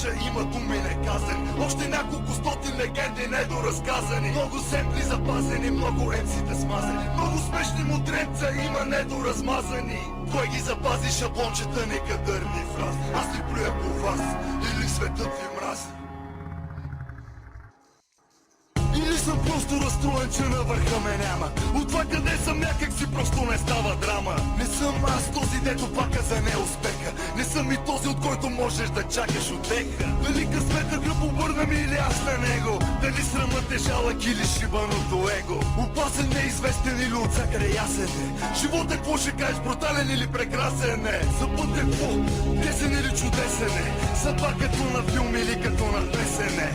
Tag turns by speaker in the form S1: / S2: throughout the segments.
S1: вече има думи неказани. Още няколко стотин легенди недоразказани. Много семпли запазени, много емсите смазани. Много смешни мудренца има недоразмазани. Кой ги запази шаблончета, некадърни фрази? Аз ли плюя по вас или светът ви мрази? Или съм просто разстроен, че на върха ме няма. От това къде съм някак си просто не става драма. Не съм аз този, дето пака за неуспеха. Не съм и този, от който можеш да чакаш отдеха. Дали късмета гръб обърна ми или аз на него? Дали срамът е жалък или шибаното его? Опасен, неизвестен или от всякъде ясен е? Живот е, какво ще кажеш, брутален или прекрасен е? За път е какво? Тесен или чудесен е? Съдба като на филм или като на песен е?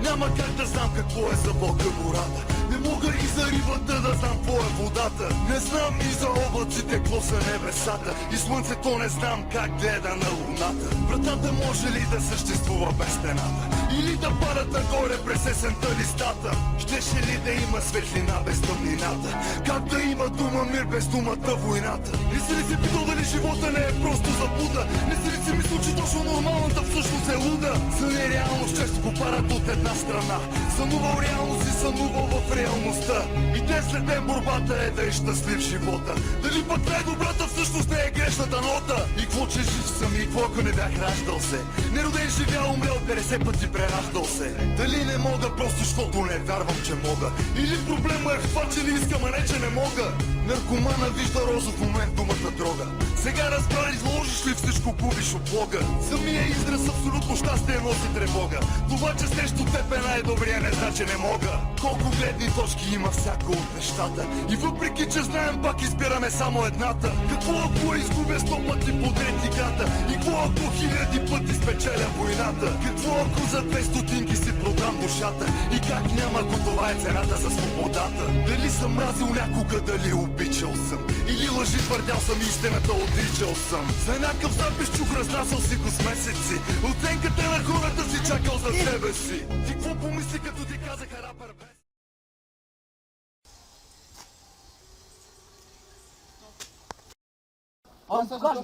S1: Няма как да знам какво е за Бога гората. Не мога и за рибата да знам какво е водата. Не знам и за облаците какво са небесата. И слънцето не знам как гледа на луната. Вратата може ли да съществува без стената? Или да падат нагоре през есента листата? Щеше ли да има светлина без тъмнината? Как да има дума мир без думата войната? Не си ли си питал дали живота не е просто заблуда? Не си ли си мислил, че точно нормалната всъщност е луда? За нереалност често го парат от една страна. Сънувал реалност и сънувал в реалността. И ден след ден борбата е да е щастлив живота. Дали пък най-добрата всъщност не е грешната нота? И какво че жив съм и какво ако не бях раждал се? Нероден живял, умрял 50 пъти прераждал се. Дали не мога просто защото не вярвам, че мога? Или проблема е в това, че не искам, а не че не мога? Наркомана вижда розов момент думата дрога. Сега разбра, изложиш ли всичко, губиш от Бога. Самия израз абсолютно щастие носи тревога. Това, че срещу теб е най-добрия, не значи не мога. Колко гледни точки има всяко от нещата. И въпреки, че знаем, пак избираме само едната. Какво ако изгубя 100 пъти подред играта? И какво ако 1000 пъти спечеля войната? Какво ако за 2 стотинки си продам душата? И как няма, ако това е цената за свободата? Дали съм мразил някога, дали обичал съм? Или лъжи твърдял съм, истината отричал съм? За някакъв запис чух, разнасял си го с месеци. Оценката на хората си чакал за себе си. Ти какво помисли, като ти казаха рапър без?
S2: Аз се кажа,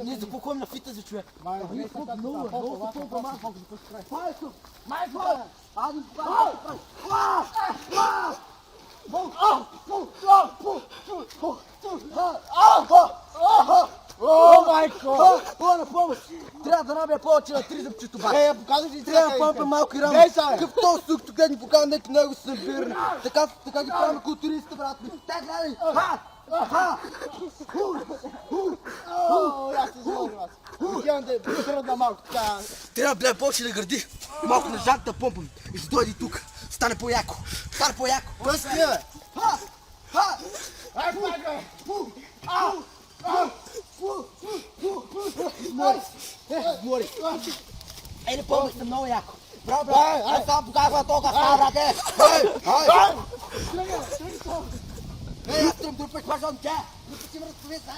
S2: ние за какво ходим на фитнес, човек? О, майко! На помощ! Трябва да набия повече на тризъпчето, бак!
S3: Показваш ли
S2: Трябва да помпя малко и рано! Какъв този сук, тук ни покажа, нека него се събиране! Така ги правим културистите, брат ми! Те гледай!
S3: Аз се звоня вас. Отивам да тръдна малко така.
S2: Трябва да повече да гради! Малко на жак да помпам и ще дойде тук! Стане по-яко! Стане по-яко!
S3: Пъсти, бе! Ай, пак, бе!
S2: Мори! Еле помпаш се много яко! Браво, браво! Аз само показвам толкова става, брате! Аз тръм трупаш, пажон тя! Не си ме разповедай!